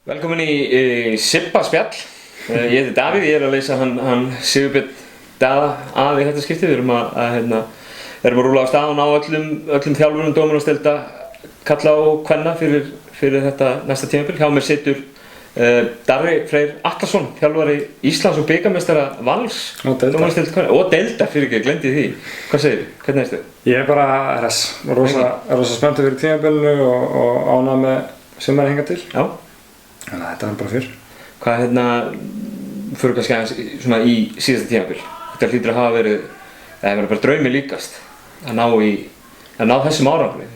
Velkomin í Sibba spjall. Ég heiti Davíð, ég að leysa hann Sigurbjörn Daða að í þetta skipti. Við erum að rúlla á stað og ná öllum þjálfurum dómarasdeilda kalla og kvenna fyrir þetta næsta tímabil. Hjá mér situr Darri Freyr Atlason, þjálfari Íslands og bikarmeistara Vals og deildar, fyrir ekki, glemdi því. Hvað segir þið? Hvernig ertu? Ég er bara hress, rosa spenntur fyrir tímabilinu og ánægður með sumarið hingað til. Já. Þannig að þetta er bara fyrr. Hvað fyrir kannski aðeins svona í síðasta tímabil? Þetta hlýtur að hafa verið, það hefur bara draumi líkast að ná þessum árangri.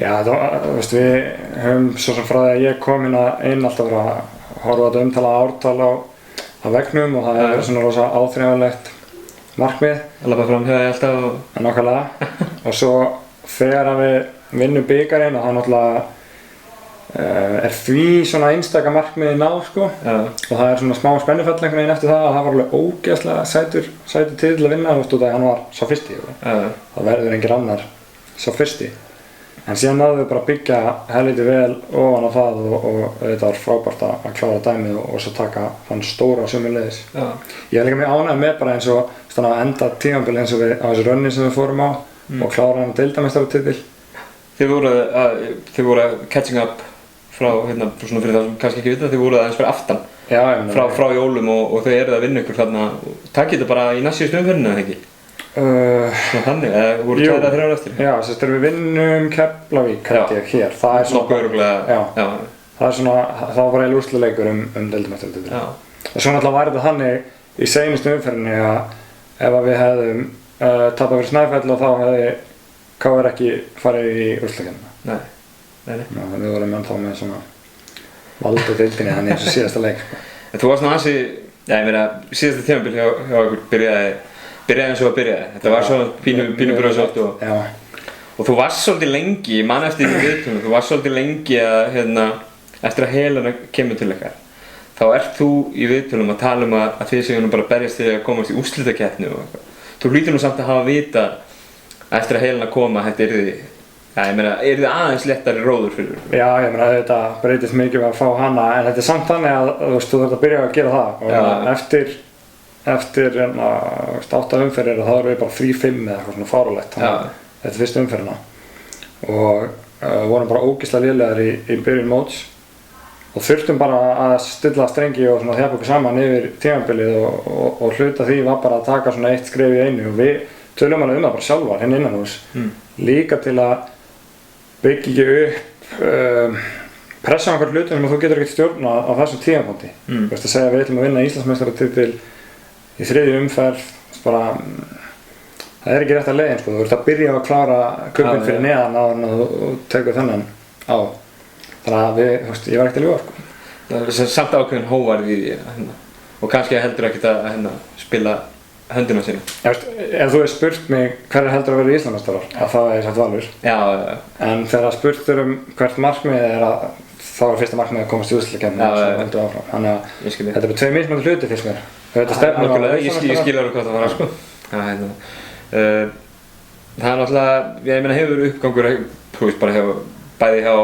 Já, við höfum svo sem frá því að ég kom hérna inn alltaf verið að horfa á þetta umtalaða ártal á veggnum og það hefur verið svona rosa áþreifanlegt markmið. Að labba fram hjá því alltaf og... Nákvæmlega. Og svo þegar við vinnum bikarinn og það náttúrulega er því svona einstaka markmiði náð sko. Og það er svona smá spennufall einhvern veginn eftir það og það var alveg ógeðslega sætur til að vinna út af því að hann var sá fyrsti. Það verður engin annar sá fyrsti. En síðan náðum við bara að byggja helviti vel ofan á það og þetta var frábært að klára dæmið og svo taka þann stóra sömuleiðis. Ég er líka mjög ánægður með bara eins og að enda tímabil eins og við á þessu rönni sem við fórum á og klára hann deildarmeistaratitil. Þið voru catching up frá svona fyrir það sem kannski ekki vita, þið voruð aðeins fyrir aftan frá jólum og þau eruð að vinna ykkur þarna. Takkið þetta bara í næst síðustu umferðinni eða ekki? Svona þannig, eða voru 2 eða 3 ára eftir? Já, þegar við vinnum Keflavík held ég hér, það er svona það er svona, það var bara úrslitaleikur deildarmeistaratitil. Og svo náttúrulega var þetta þannig í seinustu umferðinni að ef við hefðum tapað fyrir Snæfell og þá hefði KR ekki farið í úrslitakeppnina. Nei. Við vorum ennþá með svona valda deildinni þannig eins og síðasta leik. En þú varst nú ansi, ég meina, síðasta tímabil hjá ykkur byrjaði eins og að byrjaði. Þetta var svona pínu bröðsótt og þú varst svolítið lengi, ég man eftir því viðtölum, þú varst svolítið lengi að eftir að Helena kemur til ykkar. Þá ert þú í viðtölum að tala að þið séu nú bara berjast til að komast í úrslitakeppni og eitthvað. Þú hlýtur nú samt að hafa vita eftir að Helena koma þetta yrði aðeins léttari róður fyrir þér? Já, ég meina þetta breytist mikið við að fá hana en þetta er samt þannig að þú þarf að byrja að gera það og eftir 8 umferðir þá erum við bara 3-5 eða eitthvað svona fáránlegt þetta er fyrstu umferðina og vorum bara ógeðslega lélegar í byrjun móts og þurftum bara að stilla strengi og svona þjappa okkur saman yfir tímabilið og hluta því var bara að taka svona 1 skref í einu og við tölum alveg það bara sjálfar hérna innan hús líka til að byggja upp pressa á einhver hlutum sem þú getur ekkert stjórna á þessum tímapunkti. Þú veist að segja að við ætlum að vinna Íslandsmeistaratitil í 3. umferð, bara, það er ekki rétt að leiðin sko, þú ert að byrja að klára kubbinn fyrir neðan áður en þú tekur þennan á. Þannig að ég var ekkert að ljúga sko. Það er samt ákveðin hóvarð í því og kannski heldur ekkert að spila höndina sinni. Ef þú hefur spurt mig hver heldur að vera Íslandsmeistarar, að það er sagt Valur. Já. En þegar spurt hvert markmið þá er fyrsta markmið að komast í úrslitakeppni og svo heldur áfram. Þannig að þetta er bara 2 mismunandi hluti fyrst mér. Þetta stefnir á Íslandsmeistarar. Ég skil alveg hvað það var sko. Það er náttúrulega, ég meina hefur uppgangur, þú veist bara bæði hjá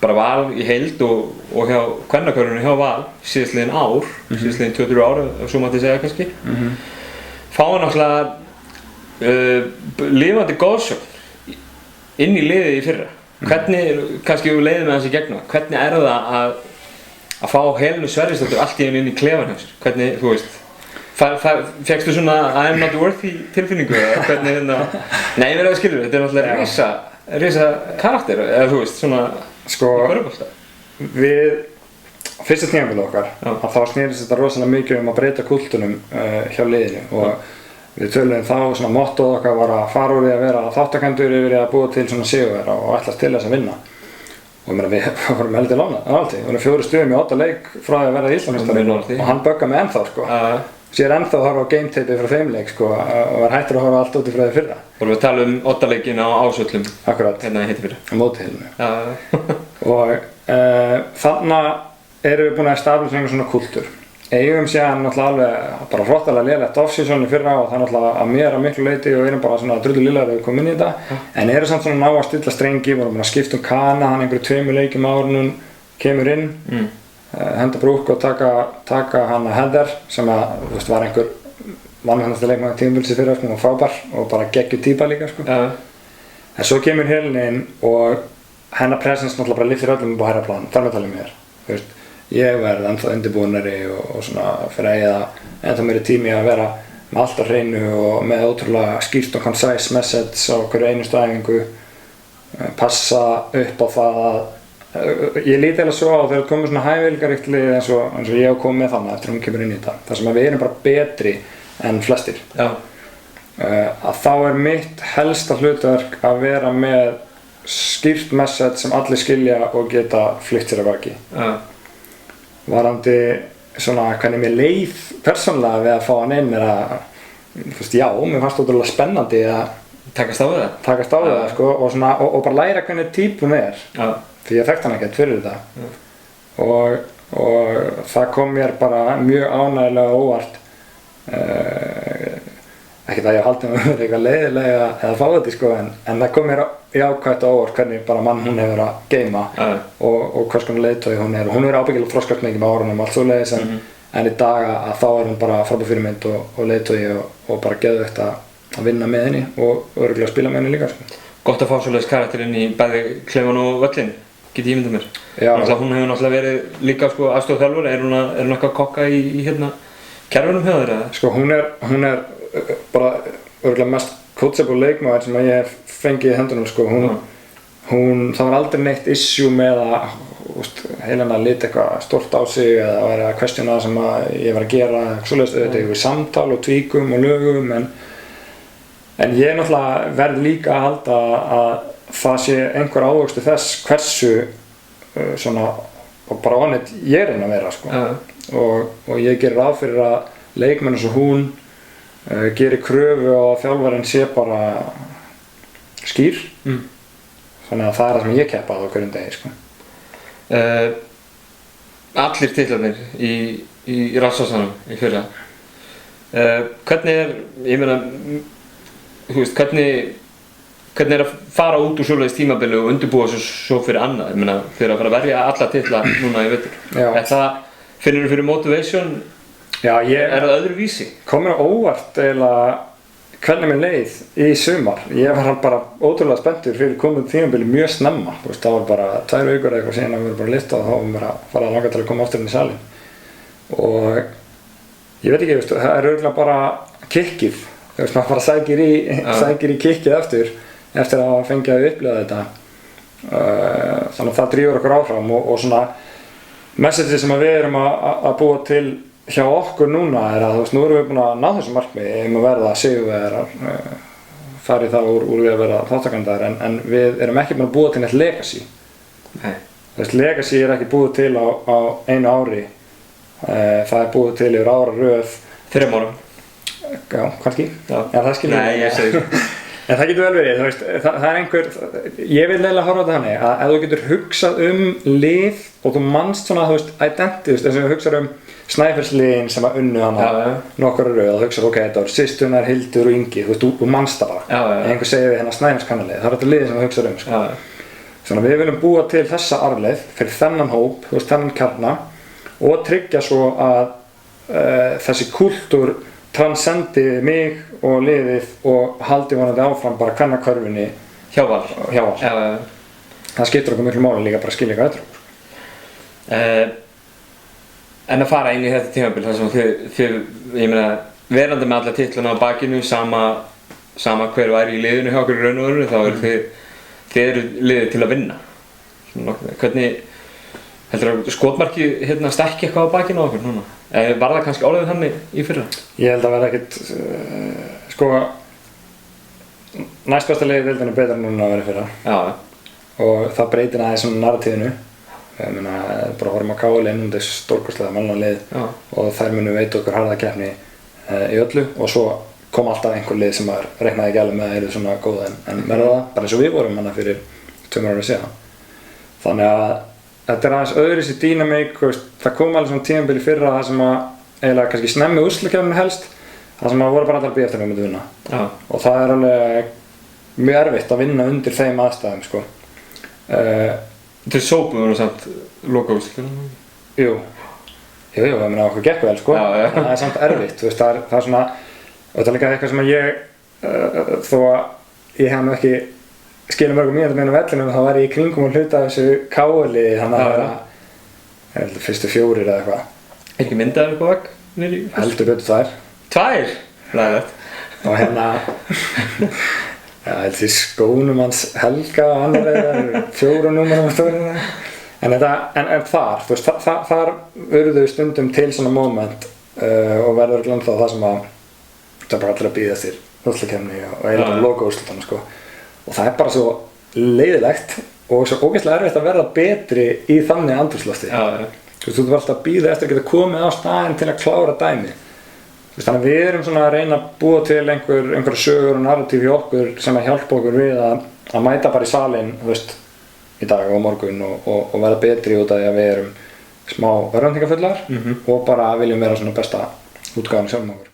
bara Val í heild og hjá kvennakörfunni hjá Val síðastliðin ár, síðastliðin 2-3 ár ef svo mætti segja kannski. Fáum náttúrulega lifandi goðsögn inn í liðið í fyrra. Hvernig, kannski við leiðum með þessi gegn það, hvernig er það að fá Helenu Sverrisdóttur allt í einu inn í klefann hjá sér? Hvernig, þú veist, fékkstu svona I'm not worthy tilfinningu eða hvernig nei, ég verði að skilja þetta er náttúrulega risa karakter eða þú veist, svona í körfubolta. Við fyrsta tímabilið okkar, þá snerist þetta rosalega mikið að breyta kúltúrnum hjá liðinu og við töluðum þá svona mottóð okkar var að fara úr því að vera þáttakendur yfir í að búa til svona sigurvegara og ætlast til þess að vinna. Og við vorum heldur lánaði, við vorum 4 stigum í 8 leik frá því að verða Íslandsmeistari og hann böggaði mig ennþá sko. Sér ennþá að horfa á game tape frá þeim leik sko og var hættur að horfa allt út í frá því fyrra. Vorum við að tala 8 leikinn á Ásvöllum. Akkurat. Hérna hitti fyrra. Á móti Helenu. Og þannig erum við búin að establish einhvern svona kultúr. Eigum síðan náttúrulega alveg bara hrottalega lélegt off-season í fyrra og það er náttúrulega að mér að miklu leyti og erum bara svona drullu lilla að við komum inn í þetta. En eru samt svona ná að stilla strengi, vorum að skipta Kana, hann einhverju 2 leikjum árunum kemur inn. henda Brooke og taka hana Heather sem að, þú veist, var einhver vanhannasti leikmaður tímabilsins fyrra, sko, hún var frábær og bara geggjuð týpa líka, sko. En svo kemur Helena inn og hennar presence náttúrulega bara lyftir öllum upp á hærra plan, þar með talið mér. Þú veist, ég verð ennþá undirbúnari og svona fyrir að eyða ennþá meiri tími að vera með allt á hreinu og með ótrúlega skýrt og concise message á hverju einustu æfingu, passa upp á það að ég líti eiginlega svo á þegar komið svona hæfileikaríkt lið eins og ég hef komið með þannig eftir að hún kemur inn í þetta. Þar sem að við erum bara betri en flestir. Já. Að þá mitt helsta hlutverk að vera með skýrt message sem allir skilja og geta flytt sér að baki. Já. Varandi svona hvernig mér leið persónulega við að fá hann inn að, þú veist, já, mér fannst ótrúlega spennandi að takast á við það. Takast á við það, sko, og bara læra hvernig típun er. Já. Því ég þekkti hann ekkert fyrir þetta. Og það kom mér bara mjög ánægilega óvart. Ekkert að ég haldi mig með eitthvað leiðilega eða fáið sko, en það kom mér jákvætt óvart hvernig bara mann hún hefur að geyma og hvers konar leiðtogi hún er. Og hún er ábyggilega þroskast mikið með árunum og allt svoleiðis en í dag að þá er hún bara frábær fyrirmynd og leiðtogi og bara geðveikt að vinna með henni og örugglega spila með henni líka, sko. Gott að fá svoleiðis karakter inn í bæði klefann og völlinn. Get ég ímyndað mér. Hún hefur náttúrulega verið líka sko aðstoðarþjálfur, er hún eitthvað að kokka í hérna kerfunum hjá þér eða? Sko hún er bara örugglega mest coachable leikmaður sem ég hef fengið í hendunum, sko. Það var aldrei neitt issue með að Helena liti eitthvað stórt á sig eða væri að questiona það sem ég var að gera, svoleiðis auðvitað yfir samtal og tvíkum og lögum en ég náttúrulega verð líka að halda að það sé einhver ávöxtur þess hversu svona bara onnit ég er inn að vera, sko. Og ég gerir ráð fyrir að leikmenn eins og hún gerir kröfu á að þjálfarinn sé bara skýr. Þannig að það er það sem ég keppa á hverjum degi, sko. Allir titlarnir í Rassasanum í fyrra. Hvernig ég meina, þú veist, hvernig er að fara út úr svoleiðis tímabili og undirbúa svo fyrir annað? Ég meina, fyrir að fara að verja alla titla núna í vetur. Er það, finnur þú fyrir motivation? Já, er það öðruvísi? Kom mér á óvart eiginlega hvernig mér leið í sumar. Ég var bara ótrúlega spenntur fyrir komandi tímabili mjög snemma. Þú veist, það var bara 2 vikur eða eitthvað síðan að við bara lista og þá var mér að fara að langa til að koma aftur inn í salinn. Og ég veit ekki, það er örugglega bara kikkið. Þú veist, maður bara sækir í kikkið eftir að hafa fengið að upplifa þetta. Þannig að það drífur okkur áfram og svona message sem við erum að búa til hjá okkur núna er að, þú veist, nú erum við búin að ná þessu markmiði að verða sigurvegarar, farið það úr við að vera þátttakendur en við erum ekki búin að búa til neitt legacy. Nei. Þú veist, legacy er ekki búið til á einu ári. Það er búið til yfir ára röð. 3 árum. Já, kannski. Já, það skilur ég. Nei, ég segi. En það getur vel verið, þú veist, það er einhver, ég vil eiginlega horfa á þetta þannig að ef þú getur hugsað lið og þú manst svona, þú veist, identity, eins og þú hugsar Snæfellsliðin sem að unnu hana nokkra röð og hugsar, ok, þetta var Systunar, Hildur og Ingi, þú veist, þú manst það bara. Einhver segir við hérna Snæfellskannalið, það er þetta liðið sem þú hugsar sko. Svona við viljum búa til þessa arfleið fyrir þennan hóp, þú veist, þennan kjarna og tryggja svo að þessi kúltúr transcendi mig og liðið og haldi vonandi áfram bara kvennakörfunni hjá Val. Það skiptir okkur miklu máli líka bara að skilja eitthvað eftir okkur. En að fara inn í þetta tímabil þar sem þið, ég meina, verandi með alla titluna á bakinu, sama hver væri í liðinu hjá okkur í raun og veru, þá þið eru liðið til að vinna. Hvernig heldur að skotmarki stækki eitthvað á bakinu á okkur núna? Var það kannski áleiðið þannig í fyrra? Ég held að verða ekkert, sko, næstbesta liðið í deildinni er betra núna að vera í fyrra. Já. Og það breytir aðeins svona narratífinu. Ég meina, bara horfum á KL þetta er stórkostlega mannlið og þær munu veita okkur harða keppni í öllu og svo kom alltaf einhver lið sem maður reiknaði ekki alveg með að eru svona góð en verða það, bara eins og við vorum hana fyrir 2 ára síðan. Þannig að þetta er aðeins öðruvísi dýnamík, það kom alveg svona tímabil í fyrra það sem að eiginlega kannski snemmi úrslitakeppninni helst, það sem að voru bara allar að bíða eftir að myndu vinna. Og það er alveg mjög erfitt að vinna undir þeim aðstæðum, sko. Þetta er sópuður og samt lokaúrslitunum? Jú, ég meina okkur gekk vel sko, já. En það samt erfitt, þú veist, það er svona, og þetta líka eitthvað sem að ég, þó að ég hef nú ekki skilið mörgum mínútum inn á vellinum, þá var ég í kringum og hluta af þessu KL-liði, þannig að það er fyrstu 4 eða eitthvað. Ekki myndaður eitthvað vegg? Heldur betur 2. 2? Lægilegt. Og hérna, já, þessi skónum hans Helga og annar eða 4 númerum á stórinu. En þar, þú veist, þar urðu stundum til svona moment og verður glemt þá það sem að það er bara allir að bíða eftir úrslitakefni og eiginlega lokaúrslitana sko. Og það er bara svo leiðilegt og svo ógeðslega erfitt að verða betri í þannig andrúmslofti. Þú veist, þú ert alltaf að bíða eftir að geta komið á staðinn til að klára dæmi. Þannig að við erum svona að reyna að búa til einhverja sögur og narratíf í okkur sem að hjálpa okkur við að mæta bara í salinn, þú veist, í dag og morgun og verða betri út af því að við erum smá örvæntingafullar og bara viljum vera svona besta útgáfan sjálfum okkur.